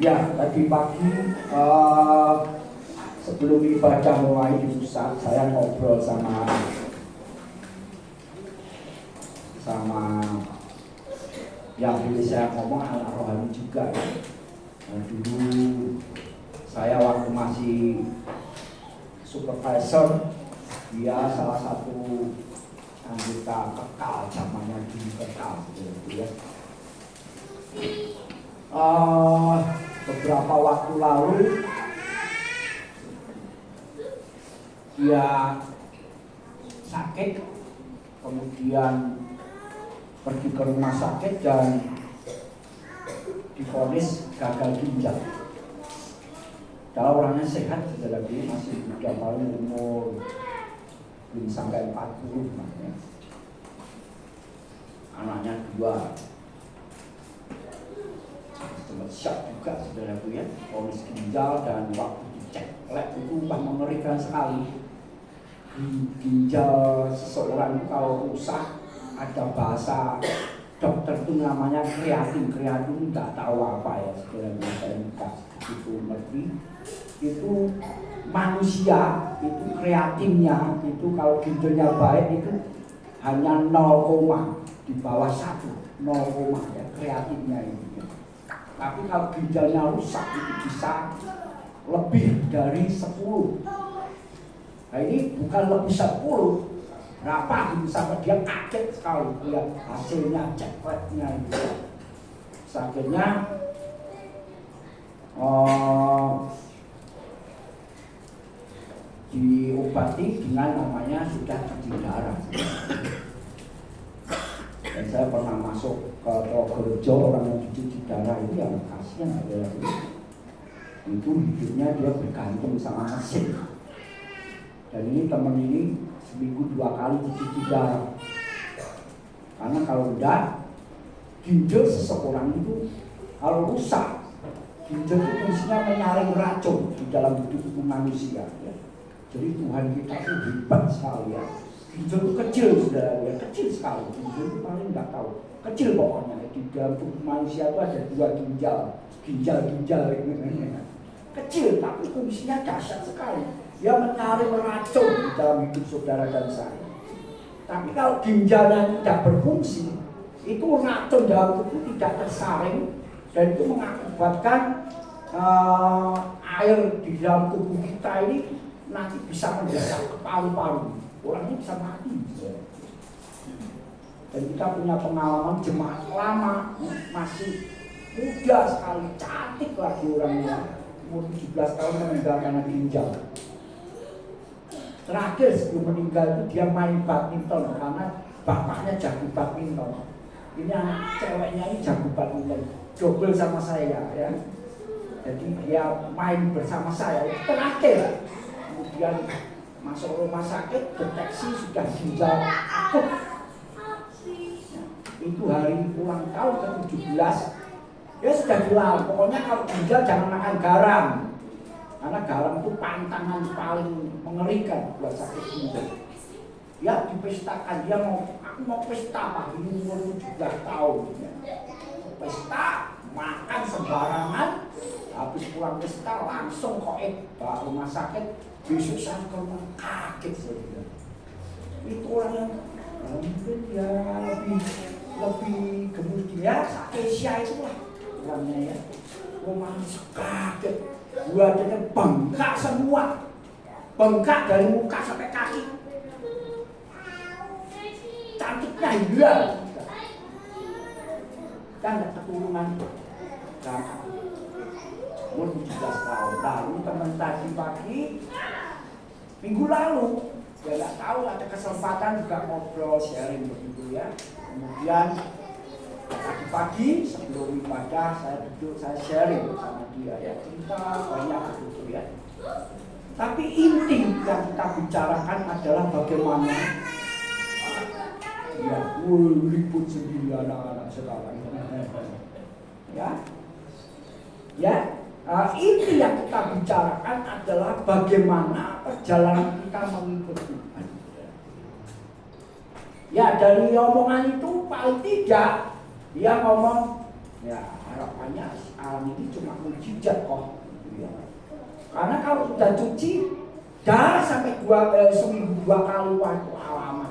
Ya, tadi pagi sebelum ibadah mulai di pusat, saya ngobrol sama yang dulu saya ngomong anak rohani juga ya. Nah, dulu saya waktu masih supervisor, dia salah satu anggota kekal, zamannya dulu kekal gitu ya. Beberapa waktu lalu dia sakit, kemudian pergi ke rumah sakit dan divonis gagal ginjal. Kalau orangnya sehat, saudara ini masih muda, paling umur belum sampai 40 namanya. Anaknya 2. Sempat shock juga saudaraku ya, vonis ginjal, dan waktu dicek lab itu mengerikan sekali. Ginjal seseorang itu kalau rusak, ada bahasa dokter itu namanya kreatin nggak tahu apa ya saudaraku, saya nggak begitu ngerti. Itu manusia itu kreatinnya itu kalau ginjalnya baik itu hanya 0, di bawah 1, 0 ya kreatinnya itu. Tapi kalau ginjalnya rusak itu bisa lebih dari 10. Nah ini bukan lebih 10, berapa gitu, sampai dia kaget sekali lihat hasilnya, cekletnya itu. Akhirnya diobati dengan namanya sudah cuci darah. Dan saya pernah masuk ke Progerjo, orang yang cuci darah itu yang kasihan adalah itu hidupnya dia bergantung sama mesin. Dan ini teman ini seminggu 2 kali cuci darah. Karena kalau enggak, ginjal seseorang itu kalau rusak, ginjal itu fungsinya menyaring racun di dalam tubuh manusia ya. Jadi Tuhan kita itu hebat sekali ya. Ginjal itu kecil sudah ya, kecil sekali. Ginjal itu paling nggak tahu, kecil pokoknya. Di dalam tubuh manusia itu ada 2 ginjal kecil, tapi fungsinya dahsyat sekali. Dia menyaring racun di dalam hidup saudara dan saya. Tapi kalau ginjalnya tidak berfungsi, itu racun dalam tubuh tidak tersaring dan itu mengakibatkan air di dalam tubuh kita ini nanti bisa mendesak ke paru-paru. Orangnya bisa mati. Dan kita punya pengalaman jemaat lama, masih muda sekali, cantik lagi orangnya, umur 17 tahun meninggal karena ginjal. Terakhir sebelum meninggal itu dia main badminton karena bapaknya jago badminton. Ini anak ceweknya ini jago badminton, double sama saya ya. Jadi dia main bersama saya itu terakhir. Kemudian masuk rumah sakit, deteksi sudah ginjal akut. Itu hari ulang tahun ke-17. Dia sudah bilang, pokoknya kalau ginjal jangan makan garam. Karena garam itu pantangan paling mengerikan buat sakit ginjal. Dia dipestakan, dia aku mau pesta Pak, ini umur 17 tahun. Pesta, makan sembarangan, habis pulang pesta langsung koek bawa rumah sakit. Besok saya ke rumah kaget saja. Itu orang yang mungkin ya lebih gemuk dia, Asia itu lah orangnya ya. Rumah kaget, badannya bengkak semua, bengkak dari muka sampai kaki. Cantiknya hilang, kan ada keturunan. Umur 17 tahun. Lalu teman tadi pagi, minggu lalu, ya nggak tahu ada kesempatan juga ngobrol sharing begitu ya. Kemudian tadi pagi sebelum ibadah saya duduk, saya sharing sama dia ya, cerita banyak begitu ya. Tapi inti yang kita bicarakan adalah bagaimana ya ribut sendiri anak-anak sekarang ya. Ini yang kita bicarakan adalah bagaimana perjalanan kita mengikut Tuhan. Ya dari omongan itu paling tidak dia ngomong ya harapannya Al ini cuma mujizat kok. Ya. Karena kalau sudah cuci darah sampai seminggu 2 kali waktu alamat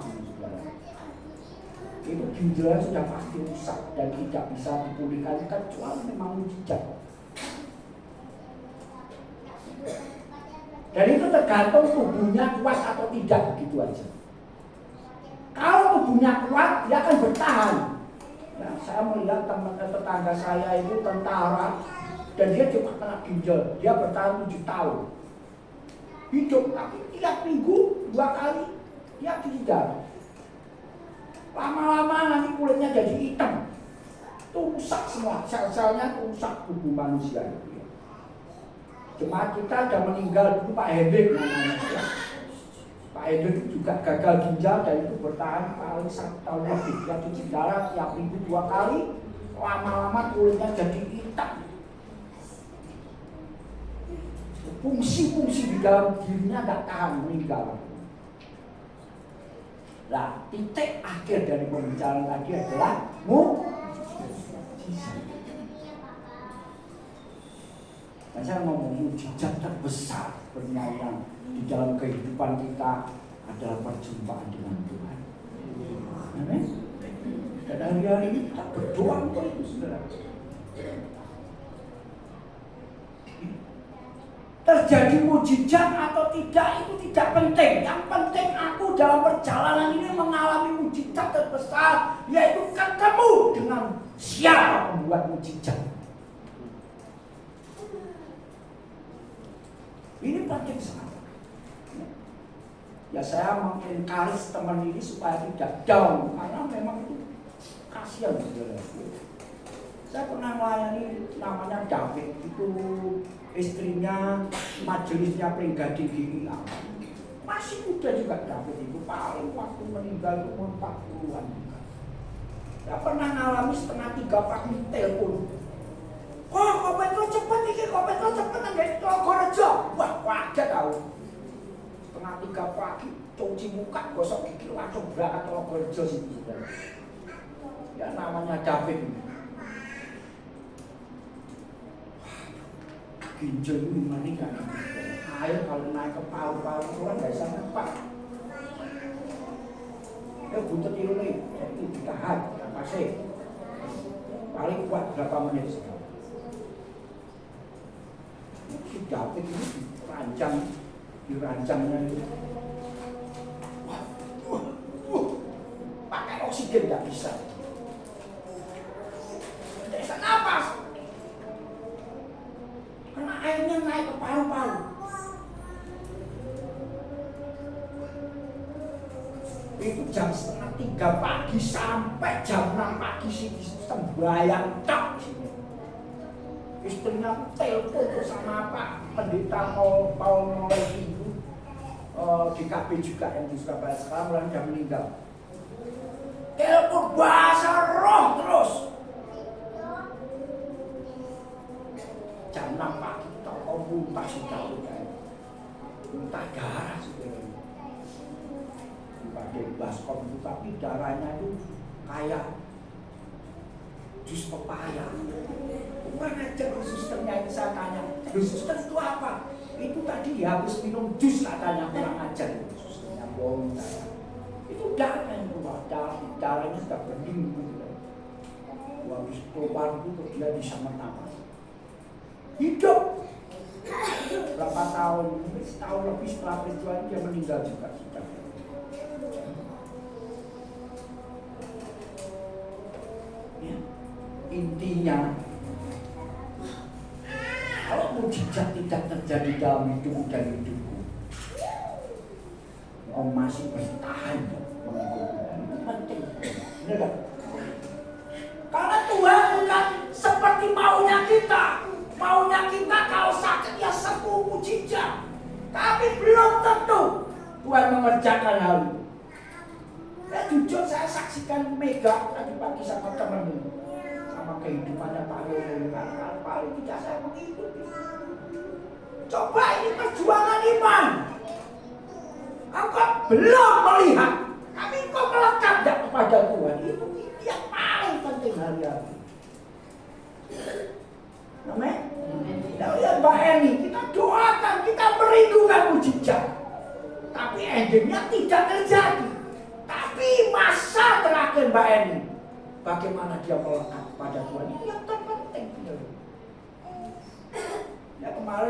itu ginjalnya sudah pasti rusak dan tidak bisa dipulihkan kecuali memang mujizat. Dan itu tergantung tubuhnya kuat atau tidak, begitu aja. Kalau tubuhnya kuat, dia akan bertahan. Ya, saya melihat teman tetangga saya itu tentara dan dia cuma kena ginjal, dia bertahan 7 tahun. Hidup, tapi tiap minggu 2 kali dia cuci darah. Lama-lama nanti kulitnya jadi hitam, rusak semua, sel-selnya rusak tubuh manusia. Jemaat kita sudah meninggal dulu Pak Hendrik namanya ya. Pak Hendrik juga gagal ginjal dan itu bertahan paling 1 tahun lebih. Dia cuci darah tiap minggu 2 kali, lama-lama kulitnya jadi hitam. Fungsi-fungsi di dalam dirinya tidak tahan, meninggal. Nah, titik akhir dari pembicaraan tadi adalah mujizat. Nah, saya ngomong mujizat terbesar bernyanyi di dalam kehidupan kita adalah perjumpaan dengan Tuhan. Amin. Dan hari-hari ini kita berdoa untuk itu, saudara. Terjadi mujizat atau tidak itu tidak penting. Yang penting aku dalam perjalanan ini mengalami mujizat terbesar, yaitu ketemu dengan siapa pembuat mujizat. Ini penting sekali. Ya saya mengencourage teman ini supaya tidak down, karena memang itu kasihan, saudara. Saya pernah melayani namanya David, itu istrinya majelisnya Pribadi GIA. Masih muda juga David itu, paling waktu meninggal umur 40-an. Saya pernah ngalami setengah 3 pagi telepon. Wah, kok Petro cepet ini, kok Petro cepet dari Tlogorejo. Wah, kaget tahu. Setengah 3 pagi, cuci muka, gosok gigi, langsung berangkat Tlogorejo situ. Ya namanya David ini. Ginjal ini meninggal. Air kalau naik ke paru-paru orang nggak bisa ngepak. Ya buntut ini ditahan, apa sih? Paling kuat berapa menit? Si David ini dirancangnya itu. Pakai oksigen nggak bisa. Tidak bisa napas. Karena airnya naik ke paru-paru. Itu jam setengah 3 pagi sampai jam 6 pagi sih sembahyang tak sini. Istrinya telepon sama Pak Pendeta Paul Moleki itu di KB juga yang di Surabaya sekarang udah meninggal. Telepon bahasa roh terus. Jam 6 pagi toko muntah sudah muntah darah sudah. Pakai baskom itu tapi darahnya itu kayak jus pepaya. Kurang aja susternya itu saya tanya, suster itu apa? Itu tadi habis minum jus katanya, kurang ajar itu susternya bohong saya. Itu darah yang keluar, darahnya sudah bening gitu. Habis keluar itu dia bisa bernafas. Hidup berapa tahun, setahun lebih setelah peristiwa dia meninggal juga sudah. Ya. Intinya kalau mujizat tidak terjadi dalam hidupmu dan hidupku, kau masih bertahan mengikuti itu penting. Benar? Karena Tuhan bukan seperti maunya kita. Maunya kita kalau sakit ya sembuh mujizat. Tapi belum tentu Tuhan mengerjakan hal itu. Dan jujur saya saksikan Mega tadi pagi sama teman ini, sama kehidupannya Pak Yono. Paling tidak saya mengikuti. Coba ini perjuangan iman. Engkau belum melihat, tapi engkau melekat tidak kepada Tuhan. Itu yang paling penting hari-hari.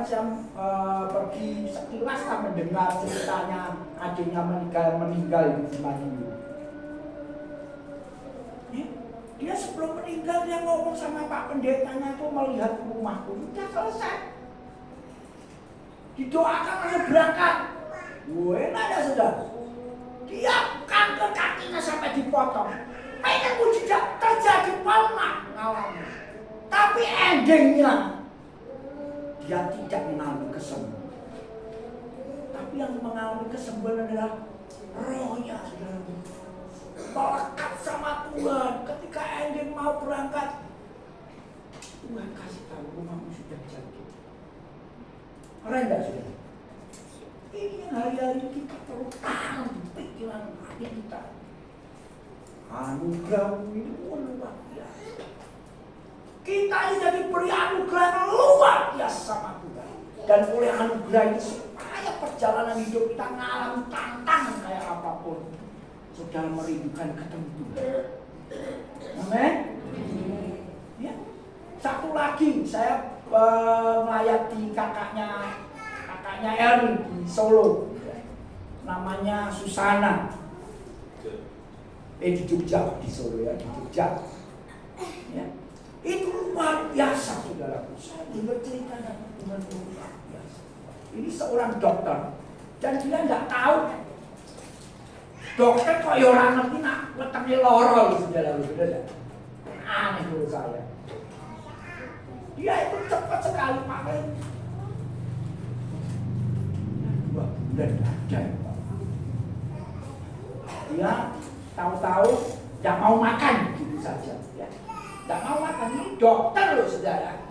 kemarin saya pergi sekilas mendengar ceritanya adiknya meninggal di Madiun. Dia sebelum meninggal dia ngomong sama Pak Pendetanya itu melihat rumahku, udah selesai. Didoakan langsung berangkat. Enak ya saudara. Dia kanker kakinya sampai dipotong. Pengen mujizat terjadi palma ngalamin. Tapi endingnya dia tidak mengalami kesembuhan. Tapi yang mengalami kesembuhan adalah rohnya, saudara. Melekat sama Tuhan. Ketika ending mau berangkat, Tuhan kasih tahu rumahmu sudah jadi. Keren gak saudara? Ini yang hari-hari kita perlu tanam di pikiran hati kita. Anugerah ini luar biasa. Kita ini diberi anugerah yang luar biasa sama Tuhan. Dan oleh anugerah ini supaya perjalanan hidup kita mengalami tantangan kayak apapun, saudara merindukan ketemu Tuhan. Amin. Ya. Satu lagi saya melayati kakaknya Erwin di Solo, namanya Susana. Di Jogja, di Solo ya, di Jogja. Ya. Itu luar biasa saudaraku. Saya dengar ceritanya Tuhan luar biasa. Ini seorang dokter dan dia nggak tahu. Dokter kok ya orang ngerti nak letaknya loro saudaraku, bener ya? Aneh menurut saya. Dia itu cepat sekali pakai 2 bulan aja. Dia tahu-tahu tidak mau makan gitu saja. Ya. Tidak mau makan, ini dokter loh saudara.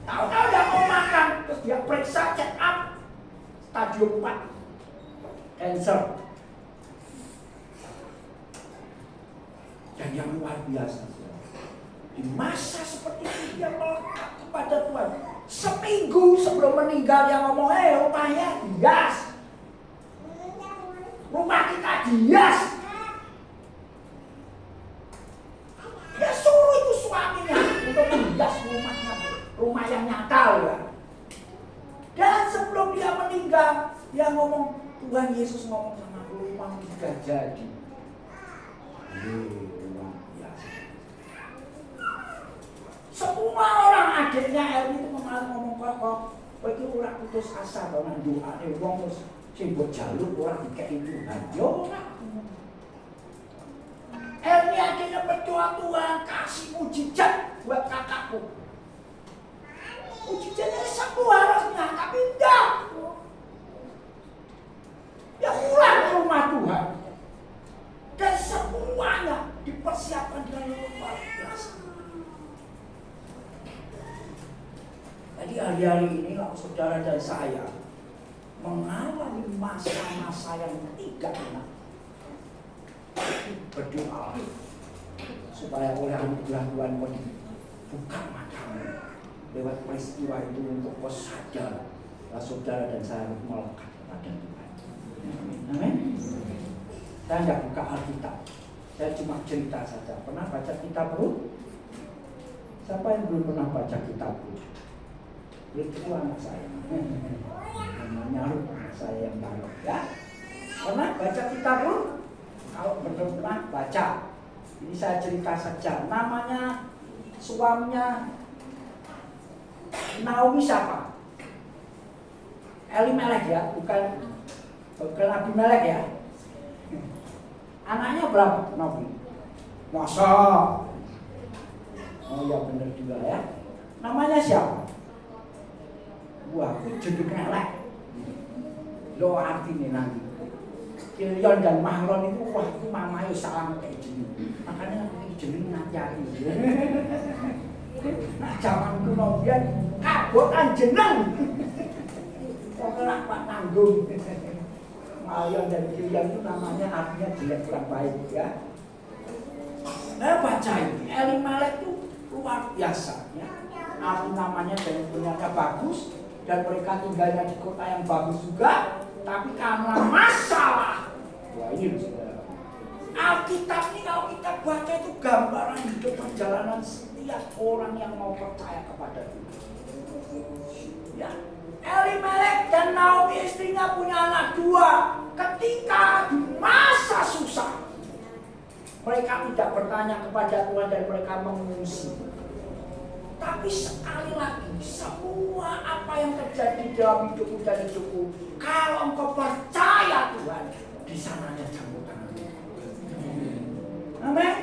Tahu-tahu tidak mau makan, terus dia periksa check up stadium 4 cancer. Dan yang luar biasa, di masa seperti itu dia melekat kepada Tuhan. Seminggu sebelum meninggal dia ngomong, rumahnya dihias, rumah kita dihias. Dia suruh itu suaminya untuk menghias rumahnya, rumah yang nyata ya. Dan sebelum dia meninggal, dia ngomong, Tuhan Yesus ngomong sama aku, rumahmu sudah jadi. Semua orang adiknya Elmi itu ngomong kok itu orang putus asa bahwa doa wong terus sing mbok jaluk orang dikeki Tuhan. Yo ora. Elmi adiknya berdoa, Tuhan kasih mujizat buat kakakku. Mujizatnya sembuh harusnya, tapi enggak. Ya pulang ke rumah Tuhan. Dan semuanya dipersiapkan dengan luar biasa. Jadi hari-hari ini saudara dan saya mengalami masa-masa yang tidak enak. Berdoa supaya oleh anugerah Tuhan kau dibuka matamu lewat peristiwa itu untuk kau sadar bahwa saudara dan saya melekat kepada Tuhan. Amin. Saya tidak buka Alkitab, saya cuma cerita saja. Pernah baca kitab Rut? Siapa yang belum pernah baca kitab Rut? Itu anak saya, namanya Rut, anak saya yang baru ya. Pernah baca kitab Rut? Kalau belum pernah baca, ini saya cerita saja. Namanya suaminya Naomi siapa? Elimelek ya, bukan Abimelek ya. Anaknya berapa Naomi? Masa? Oh ya benar juga ya. Namanya siapa? Wah, itu jeduk elek. Lo artinya nanti Kilion dan Mahlon itu, wah itu mamayo salah kayak jenis. Makanya ini jenis ngajari. Nah zaman kuno biar kabotan jeneng. Kok kenapa tanggung? Mahlon dan Kilion itu namanya artinya jelek kurang baik ya. Nah baca ini, Elimelek itu luar biasa ya. Arti namanya dan punyanya bagus. Dan mereka tinggalnya di kota yang bagus juga, tapi karena masalah. Wah ini loh saudara. Alkitab ini kalau kita baca itu gambaran hidup perjalanan setiap orang yang mau percaya kepada Tuhan. Ya, Elimelek dan Naomi istrinya punya anak 2. Ketika di masa susah, mereka tidak bertanya kepada Tuhan dan mereka mengungsi. Tapi sekali lagi, semua apa yang terjadi dalam hidupmu dan hidupku, kalau engkau percaya Tuhan, di sananya campur tangan. Amin.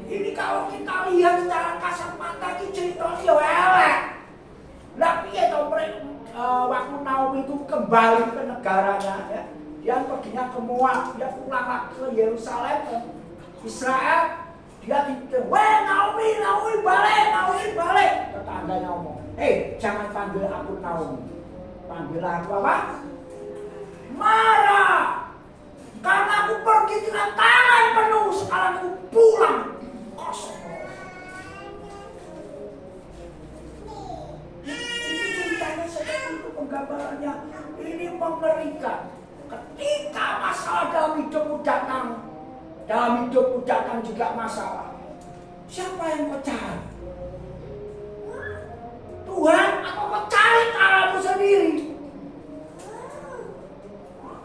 Ini kalau kita lihat secara kasat mata, ini ceritanya ya elek. Lah piye to waktu Naomi itu kembali ke negaranya, ya. Dia perginya ke Moab, dia pulang lagi ke Yerusalem, ke Israel. Dia ditanya, "Weh Naomi balik." Tetangganya ngomong, jangan panggil aku Naomi. Panggil aku apa? Mara. Karena aku pergi dengan tangan penuh, sekarang aku pulang kosong. Ini ceritanya seperti itu, penggambarannya. Ini mengerikan. Ketika masalah dalam hidupmu datang juga masalah. Siapa yang kau cari? Tuhan atau kau cari caramu sendiri?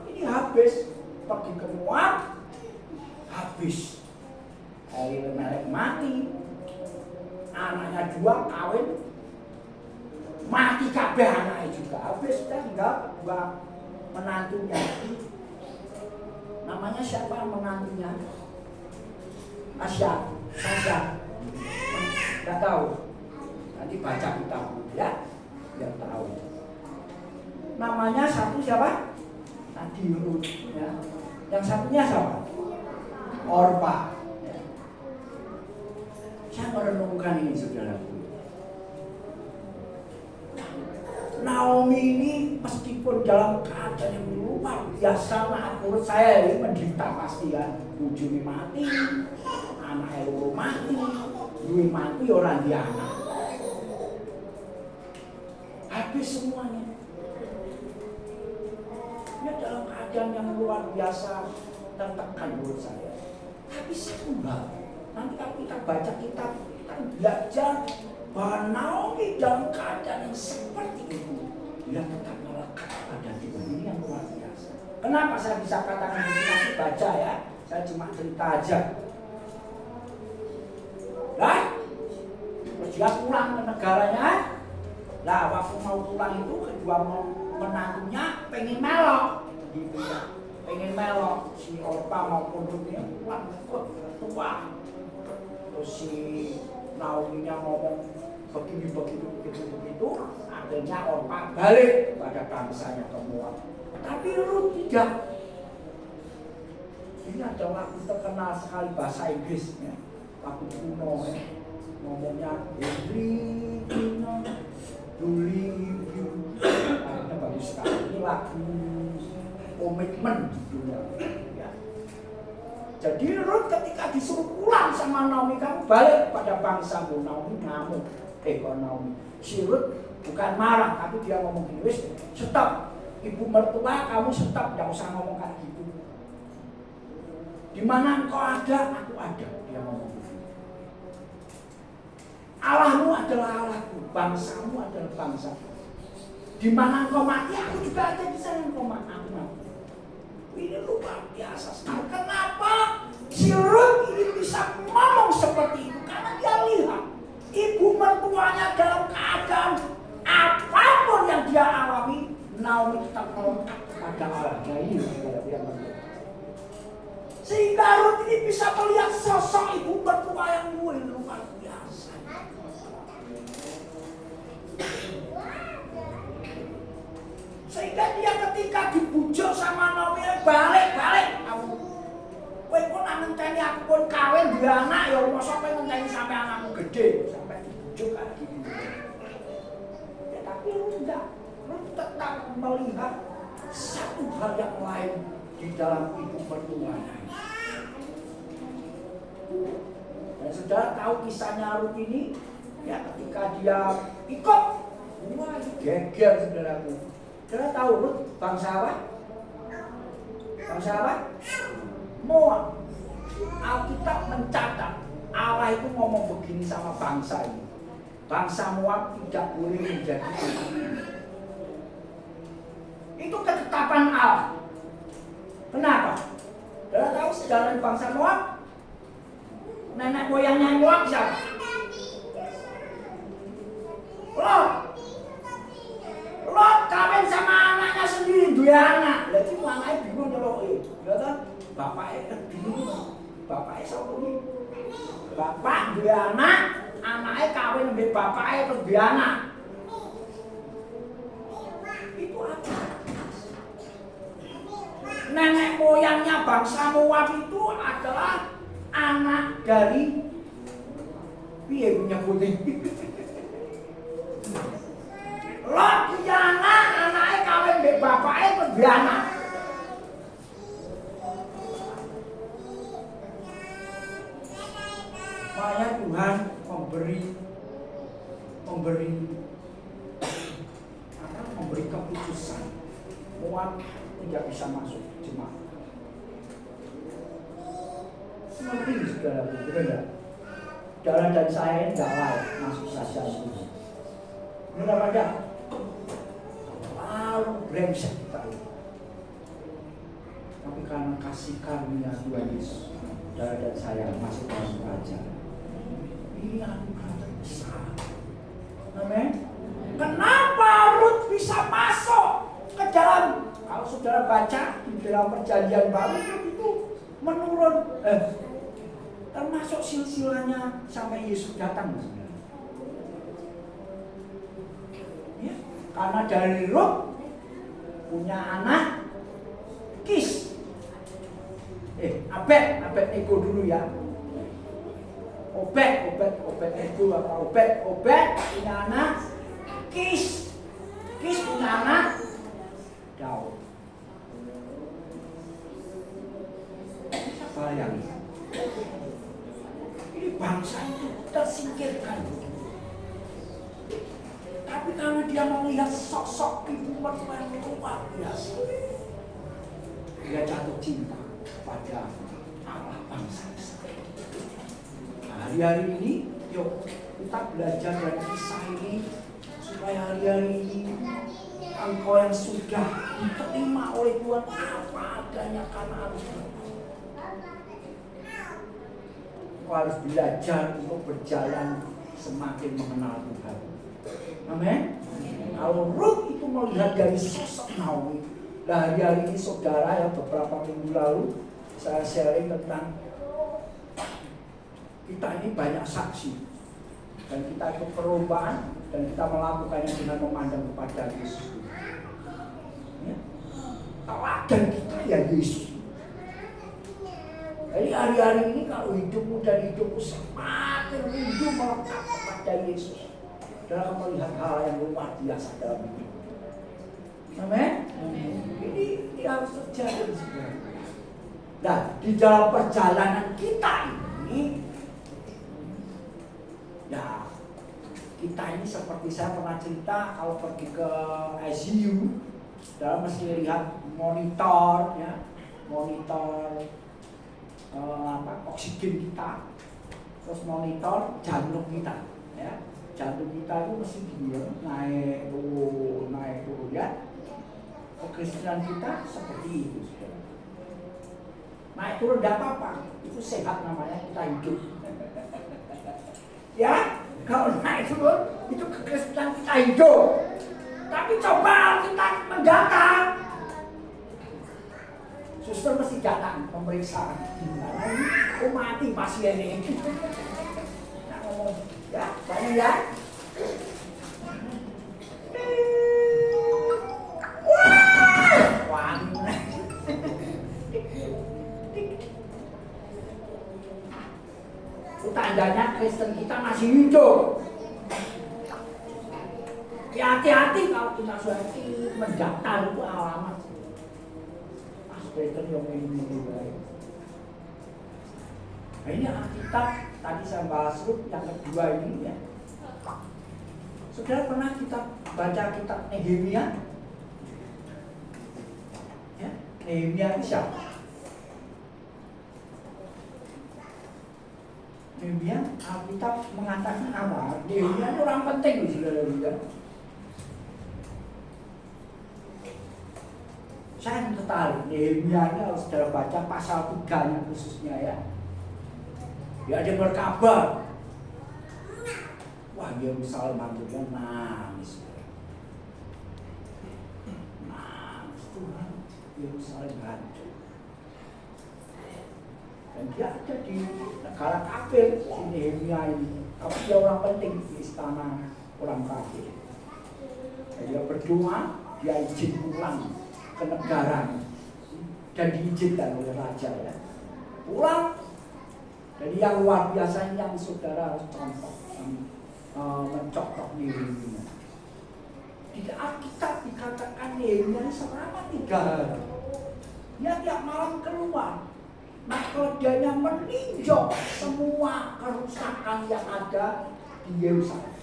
Ini habis. Pergi ke Moab, habis. Elimelek mati. Anaknya 2 kawin, mati kabeh anaknya juga. Habis dan tinggal 2 menantunya. Namanya siapa menantunya? Asya. Enggak tahu. Nanti baca kitab ya, biar tahu. Namanya satu siapa? Tadi Rut, ya. Yang satunya siapa? Orpa. Ya. Saya merenungkan ini, saudaraku. Naomi ini meskipun dalam keadaan yang luar biasa, menurut saya ini menderita pasti kan. Bujuni mati, anaknya loro mati, duwe mati orang dia anak. Habis semuanya. Dia dalam keadaan yang luar biasa tertekan menurut saya. Tapi satu hal, nanti kalau kita baca kitab, kita belajar bahwa Naomi dalam keadaan yang seperti itu, dia tetap melekat pada Tuhan. Ini yang luar biasa. Kenapa saya bisa katakan begini? Nanti baca ya, saya cuma cerita aja. Nah, terus dia pulang ke negaranya. Nah, waktu mau pulang itu kedua menantunya pengen melok, gitu ya. Pengen melok, si Orpa maupun Rutnya pulang ikut tua. Terus si Naomi-nya ngomong begitu, akhirnya Orpa balik pada bangsanya ke Moab. Tapi Rut tidak. Ini ada lagu terkenal sekali bahasa Inggrisnya, lagu kuno ya. Ngomongnya Everything to leave you. Akhirnya bagus sekali. Ini lagu komitmen judulnya. Ya. Jadi Rut ketika disuruh pulang sama Naomi, kamu balik pada bangsamu. Naomi ngamuk. Kalau Naomi, si Rut bukan marah, tapi dia ngomong gini, wis stop. Ibu mertua kamu stop, jangan usah ngomong kayak gitu. Di mana engkau ada, aku ada. Dia ngomong gitu. Allahmu adalah Allahku, bangsamu adalah bangsaku. Di mana engkau mati, aku juga ada di sana. Engkau mati, aku mati. Ini luar biasa sekali. Kenapa si Rut ini bisa ngomong seperti itu? Karena dia lihat ibu mertuanya dalam keadaan apapun yang dia alami, Naomi tetap melekat pada Allah. Nah ini yang penting. Sehingga Rut ini bisa melihat sosok ibu mertua yang luar biasa. Sehingga dia ketika dibujuk sama Naomi, balik kamu. Kowe kok nak ngenteni aku pun kawin duwe anak ya mosok kowe ngenteni sampai anakmu gede, sampai dibujuk kayak gitu. Ya tapi enggak. Lu tetap melihat satu hal yang lain di dalam hidup mertuanya. Dan saudara tahu kisahnya Rut ini, ya ketika dia ikut, wah geger saudaraku. Saudara tahu Rut bangsa apa? Bangsa apa? Moab. Alkitab mencatat Allah itu ngomong begini sama bangsa ini. bangsa Moab tidak boleh menjadi pemimpin. Itu ketetapan Allah. Kenapa? Saudara tahu sejarah bangsa Moab? Nenek moyangnya Moab siapa? Lot kawin sama anaknya sendiri, dua anak. Jadi anaknya bingung nyeloki. Ya kan? Bapaknya bingung. Bapaknya sapa iki? Bapak dua anak, anaknya kawin mbek bapaknya terus dua anak. Itu apa? Nenek moyangnya bangsa Moab itu adalah anak dari piye nyebutnya? Lot punya anak, anaknya kawin mbek bapaknya terus dua anak. Makanya Tuhan memberi keputusan Moab tidak bisa masuk jemaat. Seperti saudara, betul tidak? Saudara dan saya ini tidak layak masuk saja itu. Benar apa enggak? Lalu brengsek kita ini. Tapi karena kasih karunia Tuhan Yesus, saudara dan saya masuk dalam kerajaan. Ini anugerah terbesar. Amin. Kenapa Rut bisa masuk ke dalam? Kalau saudara baca di dalam perjanjian baru itu menurun, termasuk silsilahnya sampai Yesus datang. Ya, karena dari Rut punya anak Kis. Abed Nego dulu ya. Obed Nego apa Obed punya anak Kis punya anak Daud. Bayangin, ini bangsa itu tersingkirkan. Tapi karena dia melihat sosok ibu mertua yang luar biasa, dia jatuh cinta pada Allah bangsa Israel. Hari-hari ini, yuk kita belajar dari kisah ini supaya hari-hari ini engkau yang sudah diterima oleh Tuhan apa adanya karena harus engkau harus belajar untuk berjalan semakin mengenal Tuhan. Amin. Kalau Rut itu melihat dari sosok Naomi, hari-hari ini saudara ya beberapa minggu lalu saya sharing tentang kita ini banyak saksi dan kita ikut perubahan dan kita melakukannya dengan memandang kepada Yesus. Ya. Teladan kita ya Yesus. Jadi hari-hari ini kalau hidupmu dan hidupmu semakin rindu melekat kepada Yesus dalam melihat hal yang luar biasa dalam hidup. Amin. Ini harus terjadi sebenarnya. Nah, di dalam perjalanan kita ini, ya kita ini seperti saya pernah cerita kalau pergi ke ICU, dalam mesti lihat monitor, ya, monitor oksigen kita, terus monitor jantung kita, ya, jantung kita itu mesti dia naik turun, ya. Kekristenan kita seperti itu, saudara. Naik turun tidak apa-apa, itu sehat namanya kita hidup. Ya, kalau naik turun itu kekristenan kita hidup. Tapi coba kita mendatang, suster mesti datang pemeriksaan. Karena ini mati pasien ini. Nah, ngomong, ya, banyak ya. Tandanya Kristen kita masih hidup. Hati-hati kalau kita sudah mendaftar itu alamat. Mas Kristen yang ini baik. Nah, ini Alkitab tadi saya bahas yang kedua ini ya. Saudara pernah kita baca kitab Nehemia? Ya, Nehemia itu siapa? Nehemia, Alkitab mengatakan apa? Nehemia itu orang penting, saudara-saudara. Saya tertarik, Nehemia ini kalau saudara baca pasal 3-nya khususnya ya. Dia ada berkabar. Wah, Yerusalem hancurnya nangis. Nangis Tuhan, Yerusalem hancur. Dan dia ada di negara kafir, si Nehemia ini. Tapi dia orang penting di istana orang kafir. Dia berdoa, dia izin pulang ke negara dan diizinkan oleh raja ya. Pulang. Jadi yang luar biasa yang saudara harus contoh, mencontoh Nehemia. Di Alkitab dikatakan Nehemia selama 3 hari. Dia tiap malam keluar. Nah, kerjanya meninjau semua kerusakan yang ada di Yerusalem.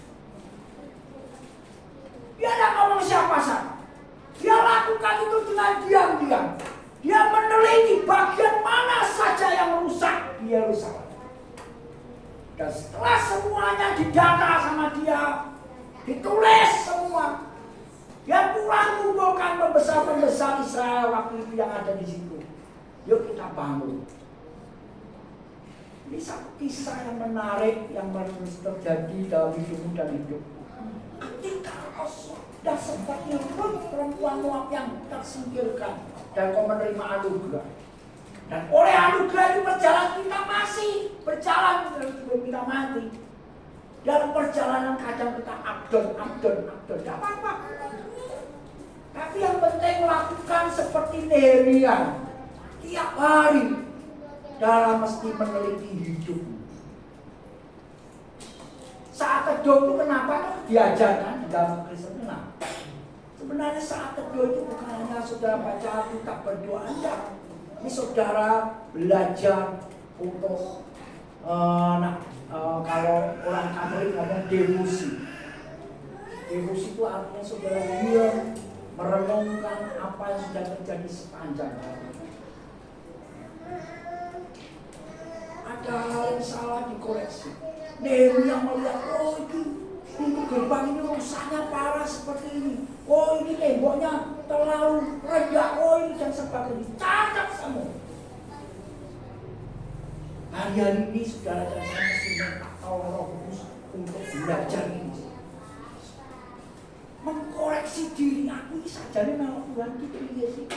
Dia tidak ngomong siapa-siapa. Dia lakukan itu dengan diam-diam. Dia meneliti bagian mana saja yang rusak di Yerusalem. Dan setelah semuanya didata sama dia, ditulis semua, dia pulang mengumpulkan pembesar-pembesar Israel waktu itu yang ada di situ. Yuk kita bangun. Ini satu kisah yang menarik yang terjadi dalam hidupmu dan hidupku. Ketika kau sudah seperti Rut, perempuan Moab yang tersingkirkan dan kau menerima anugerah. Dan oleh anugerah itu perjalanan kita masih berjalan sebelum kita mati. Dalam perjalanan kadang kita abdon, tidak apa-apa. Tapi yang penting lakukan seperti Nehemia. Tiap hari dalam mesti meneliti hidup. Saat teduh itu kenapa diajarkan di dalam Kristen? Sebenarnya saat teduh itu bukan hanya saudara baca Alkitab berdoa aja. Ini saudara belajar untuk kalau orang Katolik ngomong devosi. Devosi itu artinya saudara diam merenungkan apa yang sudah terjadi sepanjang hari. Ada hal yang salah dikoreksi. Nehemia melihat, oh ini gerbang ini rusaknya parah seperti ini. Oh ini temboknya terlalu rendah. Oh ini dan sebagainya. Cacat semua. Hari-hari ini saudara dan saya mesti minta tolong Roh Kudus untuk belajar ini. Mengkoreksi diri aku ini saja nih mau Tuhan gitu ya sih.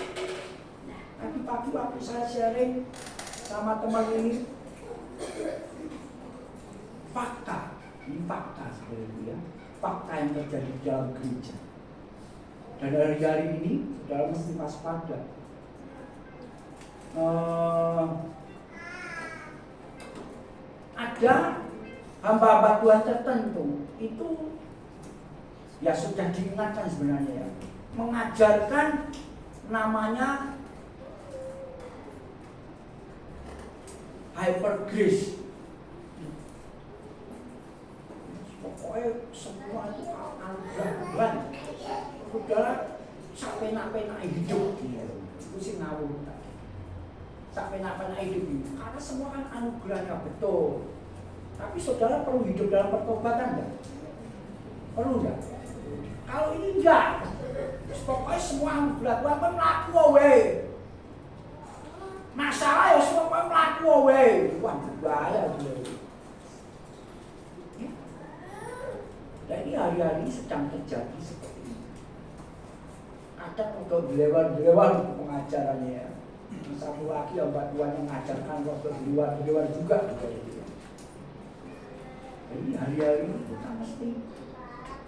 Pagi-pagi waktu saya sharing sama teman ini, fakta, ini fakta sebenarnya ya, fakta yang terjadi di dalam gereja. Dan hari-hari ini saudara mesti waspada. Ada hamba-hamba Tuhan tertentu itu ya sudah diingatkan sebenarnya ya, mengajarkan namanya hyper grace. Pokoknya semua itu anugerah. Saudara sampai nak hidup itu sih ngawur tadi. Sampai nak hidup ini karena semua kan anugerahnya betul. Tapi saudara perlu hidup dalam pertobatan enggak? Perlu enggak? Kalau ini enggak, pokoknya semua anugerah Tuhan melaku wae. Masalah ya semua melaku wae. Wah, bahaya dia. Dan ini hari-hari sedang terjadi seperti ini. Kadang untuk dilewat pengajarannya ya. Satu lagi hamba Tuhan yang mengajarkan waktu dilewat juga. Jadi hari-hari ini kita mesti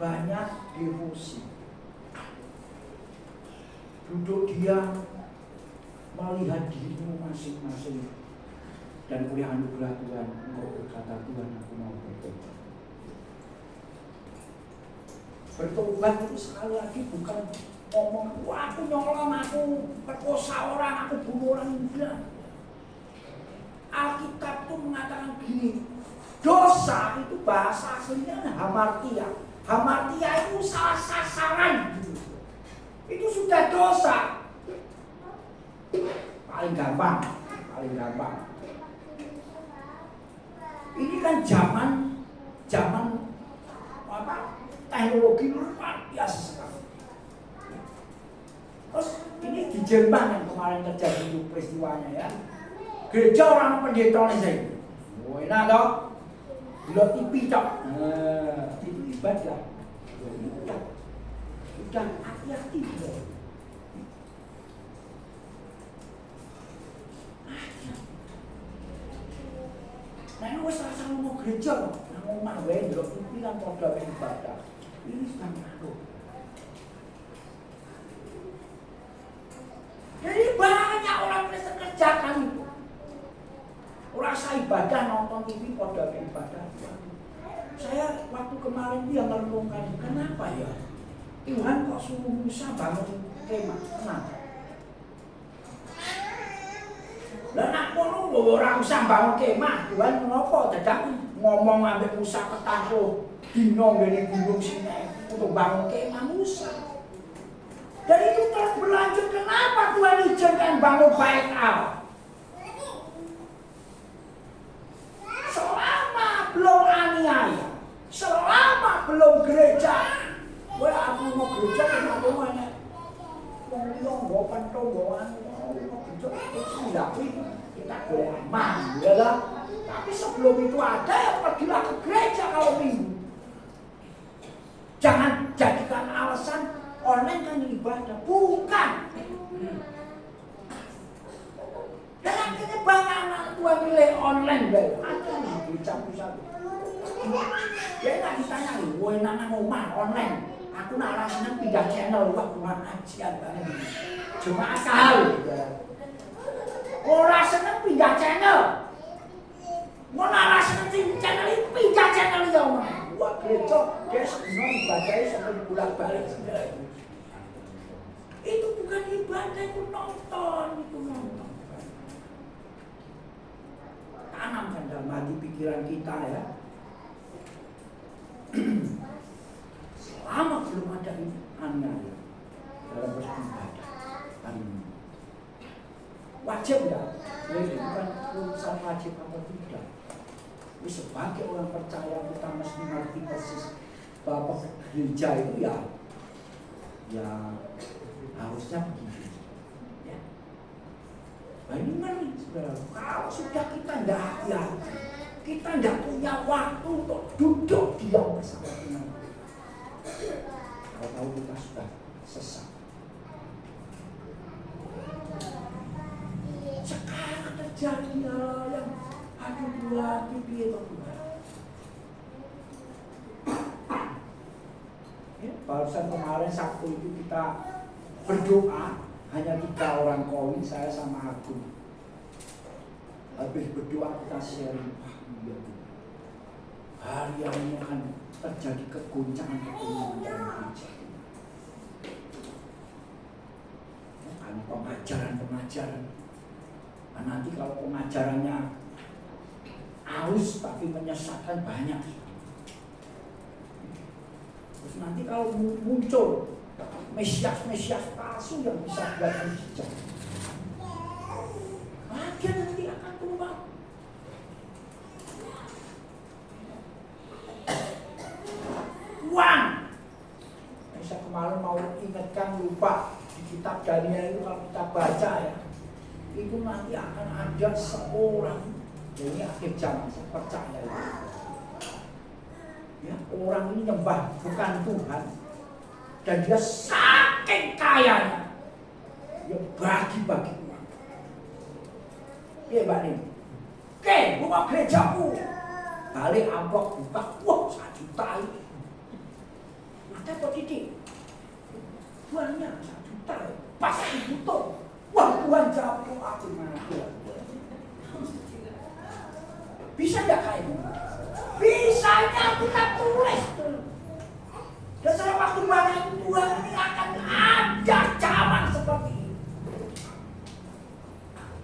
banyak devosi. Duduk diam, melihat dirimu masing-masing. Dan oleh anugerah Tuhan, engkau berkata Tuhan aku mau bertobat. Bertobat itu sekali lagi bukan ngomong, wah aku nyolong, aku perkosa orang, aku bunuh orang, enggak. Alkitab itu mengatakan gini, dosa itu bahasa aslinya hamartia. Hamartia itu salah sasaran gitu. Itu sudah dosa. Paling gampang. Ini kan zaman apa? Teknologi luar biasa sekali. Terus ini di Jerman yang kemarin terjadi itu peristiwanya ya. Gereja orang pendetanya saya. Oh enak dong. Di TV cok. Itu ibadah. Sudah hati-hati loh. Nah ini wis rasa mau gereja, nang omah wae ndelok TV kan padha ibadah. Ini sudah ngaruh. Jadi banyak orang Kristen kerjakan itu. Rasa ibadah nonton TV pada ibadah. Saya waktu kemarin dia merenungkan kenapa ya Tuhan kok suruh Musa bangun kemah? Kenapa? Lah nak kono ora usah bangun kemah, Tuhan menapa dadak ngomong ambek Musa ketangko dino ngene gunung Sinai untuk bangun kemah Musa. Dan itu terus berlanjut, kenapa Tuhan izinkan bangun bait Allah? Selama belum aniaya, selama belum gereja, aku mau gereja kenapa mana? Yang bawa pantau bawaan, mau gereja itu kita boleh aman, ya lah. Tapi sebelum itu ada yang pergilah ke gereja kalau minggu. Jangan jadikan alasan online kan ibadah, bukan. Dan akhirnya banyak anak tua milih online deh. Ada nih dicampur satu. Dia nggak ditanya, gue nana ngomong online. Aku narasinya pindah channel, wah kurang ajian banget. Cuma akal. Orang seneng pindah channel. Mau narasinya channel itu pindah channel ya om. Wah gereja, dia sebenarnya ibadahnya sampai pulang balik segala itu. Itu bukan ibadah, itu nonton, Tanamkan dalam hati pikiran kita ya. Selama belum ada aniaya dalam beribadah, wajib ya. Ini bukan urusan wajib atau tidak. Ini sebagai orang percaya kita mesti mengerti persis bahwa gereja itu ya harusnya begitu. Ya. Nah ini ngeri saudara. Kalau sudah kita tidak hati-hati, kita tidak punya waktu untuk duduk diam bersama Tuhan. Kalau tahu kita sudah sesat. Sekarang terjadi yang aduh Tuhan, pipi Tuhan. Ya, barusan kemarin Sabtu itu kita berdoa hanya 3 orang koin, saya sama Agung. Habis berdoa kita sharing, iya hari ini akan terjadi kegoncangan dalam gereja. Karena pengajaran. Nah, nanti kalau pengajarannya halus tapi menyesatkan banyak. Terus nanti kalau muncul Mesias palsu yang bisa buat mujizat, bagian nanti akan keluar. Uang. Saya kemarin mau ingatkan lupa di kitab Daniel itu kalau kita baca ya, itu nanti akan ada seorang, ini akhir zaman saya percaya itu. Ya, orang ini nyembah bukan Tuhan. Dan dia saking kayanya, dia bagi-bagi uang. Iya Mbak Nim, oke, rumah gerejaku, balik amplop buka, wah 1 juta ini. Ada apa titik? Uangnya 1 juta, pas dibutuh, wah Tuhan jawab doa gimana? Bisa nggak kayak gitu? Bisanya kita tulis tuh. Dan saya waktu banyak Tuhan ini akan ada zaman seperti ini.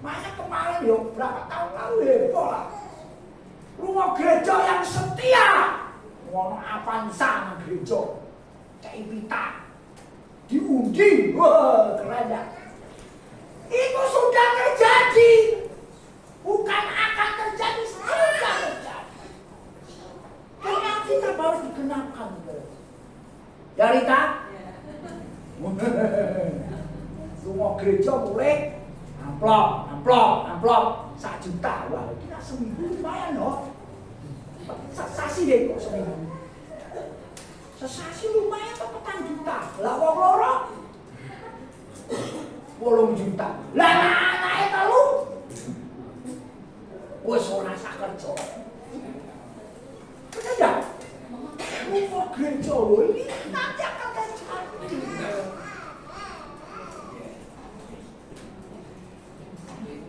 Makanya kemarin yuk berapa tahun lalu heboh lah. Rumah gereja yang setia, ngono Avanza nang gereja, kayak pita, diundi, wah keren ya. Itu sudah terjadi, bukan akan terjadi, sudah terjadi. Alkitab harus digenapkan. Ya Rita? Rumah gereja mulai amplop 1 juta. Wah, kita seminggu lumayan loh. Sesasi deh kok seminggu. Sesasi lumayan kok 4 juta. Lah wong loro 8 juta. Lah anake telu wis ora sak kerja. Bener. Rumah gereja lho ini nanti akan terjadi.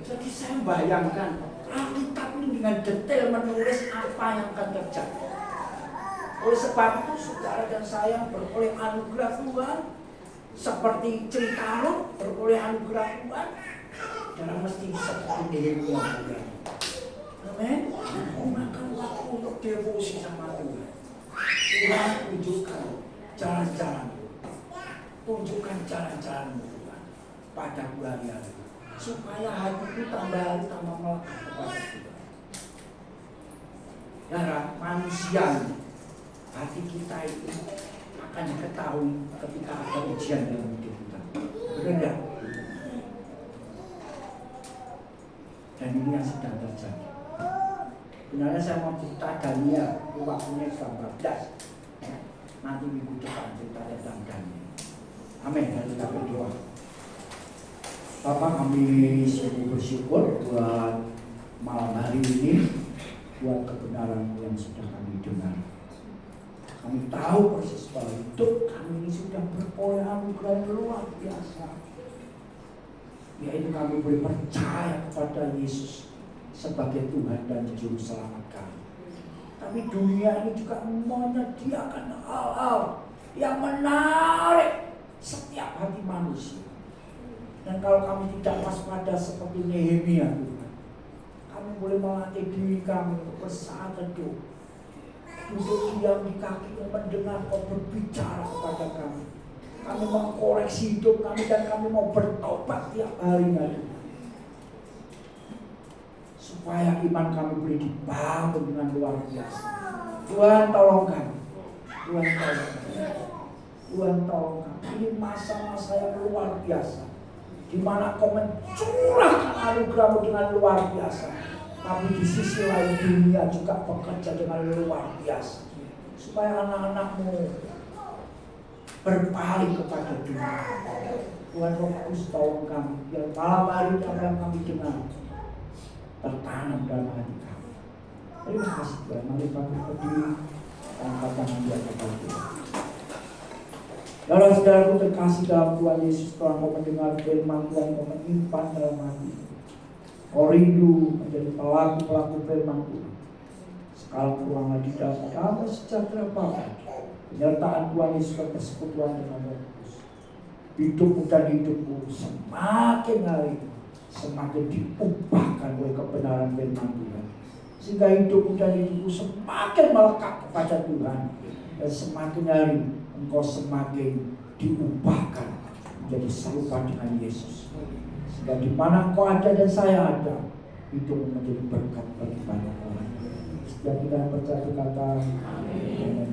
Jadi saya bayangkan Alkitab ini dengan detail menulis apa yang akan terjadi. Oleh sebab itu saudara dan saya beroleh anugerah Tuhan seperti cerita Rut beroleh anugerah Tuhan, jangan mesti seperti Nehemia. Amin. Gunakan waktu untuk devosi sama Tuhan. Tuhan tunjukkan jalan-jalan, tunjukkan jalan-jalan Tuhan pada hari-hari, supaya hatiku tambah melekat kepada Tuhan. Ya, manusia hati kita itu akan diketahui ketika ada ujian dalam hidup kita. Benar? Dan ini yang sedang terjadi. Sebenarnya saya mau cerita Daniel, waktunya 14. Nanti minggu depan cerita tentang Daniel. Amin. Dan kita berdoa. Bapak, kami sungguh bersyukur buat malam hari ini, buat kebenaran yang sudah kami dengar. Kami tahu persis bahwa hidup kami ini sudah beroleh anugerah luar biasa, yaitu kami boleh percaya kepada Yesus sebagai Tuhan dan Juru Selamat kami. Tapi dunia ini juga menyediakan hal-hal yang menarik setiap hati manusia. Dan kalau kami tidak waspada seperti Nehemia, Tuhan, kami boleh melatih diri kami untuk bersaat teduh, duduk diam di kakimu, mendengar Kau berbicara kepada kami. Kami mengkoreksi hidup kami dan kami mau bertobat tiap harinya, Tuhan. Supaya iman kami boleh dibangun dengan luar biasa. Tuhan tolong kami. Tuhan tolong kami. Tuhan tolong kami. Ini masa-masa yang luar biasa, di mana Kau mencurahkan anugerah-Mu dengan luar biasa. Tapi di sisi lain dunia juga bekerja dengan luar biasa, supaya anak-anak-Mu berpaling kepada dunia. Tuhan Roh Kudus tolong kami, biar malam hari apa yang kami dengar tertanam dalam hati kami. Terima kasih Tuhan. Mari kami berdiri, angkat tangan di atas Tuhan. Saudara-saudaraku terkasih dalam Tuhan Yesus, Tuhan mau mendengar firman Tuhan, mau menyimpan dalam hati. Kau rindu menjadi pelaku-pelaku firman Tuhan. Sekarang pulang lagi dalam damai sejahtera Bapa, penyertaan Tuhan Yesus dan persekutuan dengan Roh Kudus. Hidupmu dan hidupku semakin hari semakin diubahkan oleh kebenaran firman Tuhan, sehingga hidupmu dan hidupku semakin melekat kepada Tuhan, dan semakin hari engkau semakin diubahkan menjadi serupa dengan Yesus. Sehingga di mana engkau ada dan saya ada, hidupmu menjadi berkat bagi banyak orang. Setiap kita yang percaya kata, amin.